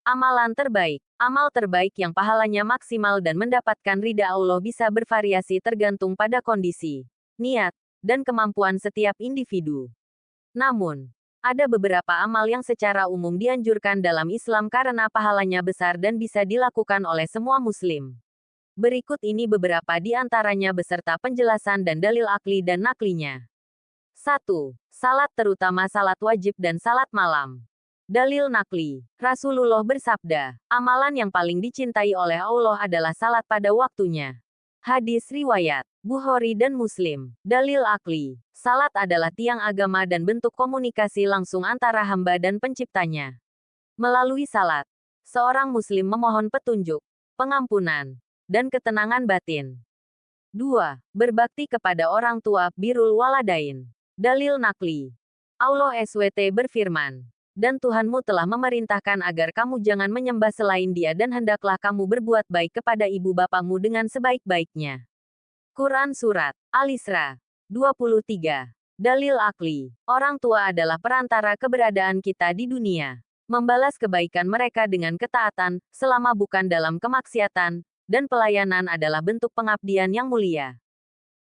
Amalan terbaik. Amal terbaik yang pahalanya maksimal dan mendapatkan ridha Allah bisa bervariasi tergantung pada kondisi, niat, dan kemampuan setiap individu. Namun, ada beberapa amal yang secara umum dianjurkan dalam Islam karena pahalanya besar dan bisa dilakukan oleh semua muslim. Berikut ini beberapa di antaranya beserta penjelasan dan dalil akli dan naklinya. 1. Salat terutama salat wajib dan salat malam. Dalil nakli. Rasulullah bersabda, amalan yang paling dicintai oleh Allah adalah salat pada waktunya. Hadis riwayat Bukhari dan Muslim. Dalil akli. Salat adalah tiang agama dan bentuk komunikasi langsung antara hamba dan penciptanya. Melalui salat, seorang muslim memohon petunjuk, pengampunan, dan ketenangan batin. 2. Berbakti kepada orang tua, birrul waladain. Dalil nakli. Allah SWT berfirman, dan Tuhanmu telah memerintahkan agar kamu jangan menyembah selain Dia dan hendaklah kamu berbuat baik kepada ibu bapamu dengan sebaik-baiknya. Quran Surat Al-Isra 23. Dalil akli. Orang tua adalah perantara keberadaan kita di dunia. Membalas kebaikan mereka dengan ketaatan, selama bukan dalam kemaksiatan, dan pelayanan adalah bentuk pengabdian yang mulia.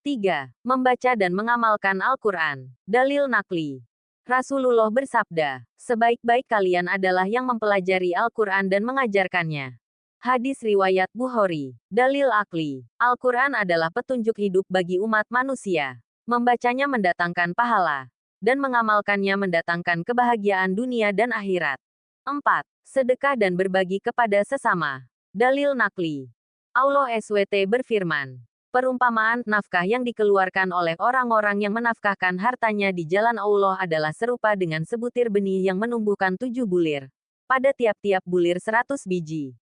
3. Membaca dan mengamalkan Al-Quran. Dalil nakli. Rasulullah bersabda, sebaik-baik kalian adalah yang mempelajari Al-Quran dan mengajarkannya. Hadis riwayat Bukhari. Dalil akli. Al-Quran adalah petunjuk hidup bagi umat manusia. Membacanya mendatangkan pahala, dan mengamalkannya mendatangkan kebahagiaan dunia dan akhirat. 4. Sedekah dan berbagi kepada sesama. Dalil nakli. Allah SWT berfirman, perumpamaan nafkah yang dikeluarkan oleh orang-orang yang menafkahkan hartanya di jalan Allah adalah serupa dengan sebutir benih yang menumbuhkan 7 bulir. Pada tiap-tiap bulir 100 biji.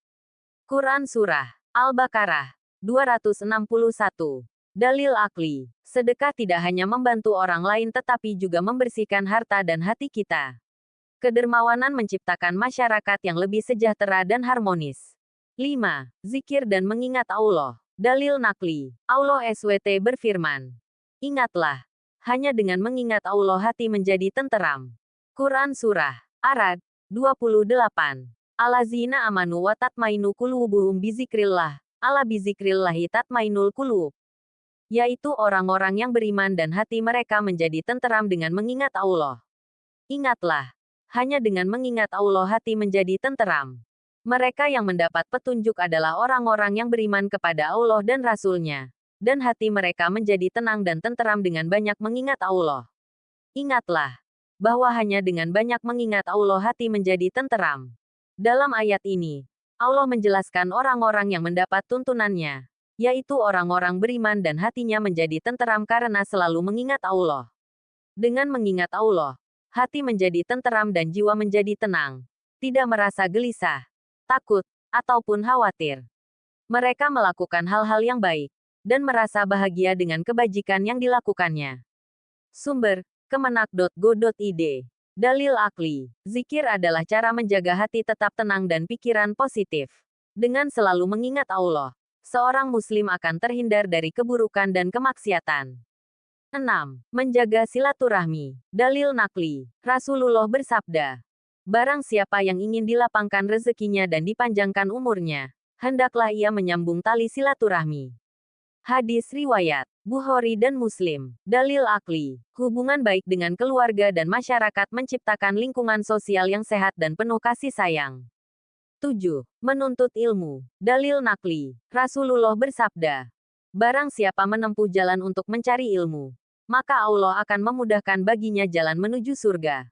Quran Surah Al-Baqarah 261. Dalil akli. Sedekah tidak hanya membantu orang lain tetapi juga membersihkan harta dan hati kita. Kedermawanan menciptakan masyarakat yang lebih sejahtera dan harmonis. 5. Zikir dan mengingat Allah. Dalil nakli. Allah SWT berfirman, ingatlah, hanya dengan mengingat Allah hati menjadi tenteram. Quran Surah Ar-Ra'd 28. Allazina amanu wa tatmainu qulubuhum bizikrillah, ala bizikrillahi tatmainul qulub. Yaitu orang-orang yang beriman dan hati mereka menjadi tenteram dengan mengingat Allah. Ingatlah, hanya dengan mengingat Allah hati menjadi tenteram. Mereka yang mendapat petunjuk adalah orang-orang yang beriman kepada Allah dan Rasul-Nya, dan hati mereka menjadi tenang dan tenteram dengan banyak mengingat Allah. Ingatlah, bahwa hanya dengan banyak mengingat Allah hati menjadi tenteram. Dalam ayat ini, Allah menjelaskan orang-orang yang mendapat tuntunannya, yaitu orang-orang beriman dan hatinya menjadi tenteram karena selalu mengingat Allah. Dengan mengingat Allah, hati menjadi tenteram dan jiwa menjadi tenang, tidak merasa gelisah, takut, ataupun khawatir. Mereka melakukan hal-hal yang baik, dan merasa bahagia dengan kebajikan yang dilakukannya. Sumber, kemenak.go.id. Dalil akli. Zikir adalah cara menjaga hati tetap tenang dan pikiran positif. Dengan selalu mengingat Allah, seorang muslim akan terhindar dari keburukan dan kemaksiatan. 6. Menjaga silaturahmi. Dalil nakli. Rasulullah bersabda, barang siapa yang ingin dilapangkan rezekinya dan dipanjangkan umurnya, hendaklah ia menyambung tali silaturahmi. Hadis riwayat Bukhari dan Muslim. Dalil akli. Hubungan baik dengan keluarga dan masyarakat menciptakan lingkungan sosial yang sehat dan penuh kasih sayang. 7. Menuntut ilmu. Dalil nakli. Rasulullah bersabda, barang siapa menempuh jalan untuk mencari ilmu, maka Allah akan memudahkan baginya jalan menuju surga.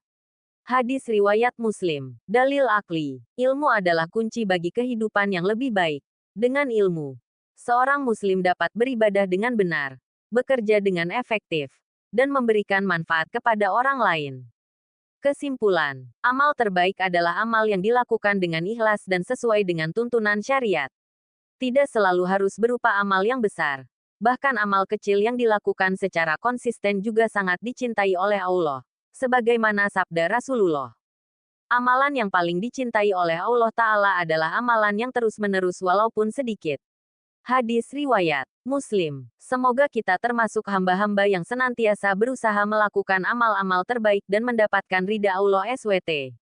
Hadis riwayat Muslim. Dalil akli. Ilmu adalah kunci bagi kehidupan yang lebih baik. Dengan ilmu, seorang muslim dapat beribadah dengan benar, bekerja dengan efektif, dan memberikan manfaat kepada orang lain. Kesimpulan, amal terbaik adalah amal yang dilakukan dengan ikhlas dan sesuai dengan tuntunan syariat. Tidak selalu harus berupa amal yang besar. Bahkan amal kecil yang dilakukan secara konsisten juga sangat dicintai oleh Allah. Sebagaimana sabda Rasulullah, amalan yang paling dicintai oleh Allah Ta'ala adalah amalan yang terus-menerus walaupun sedikit. Hadis riwayat Muslim. Semoga kita termasuk hamba-hamba yang senantiasa berusaha melakukan amal-amal terbaik dan mendapatkan ridha Allah SWT.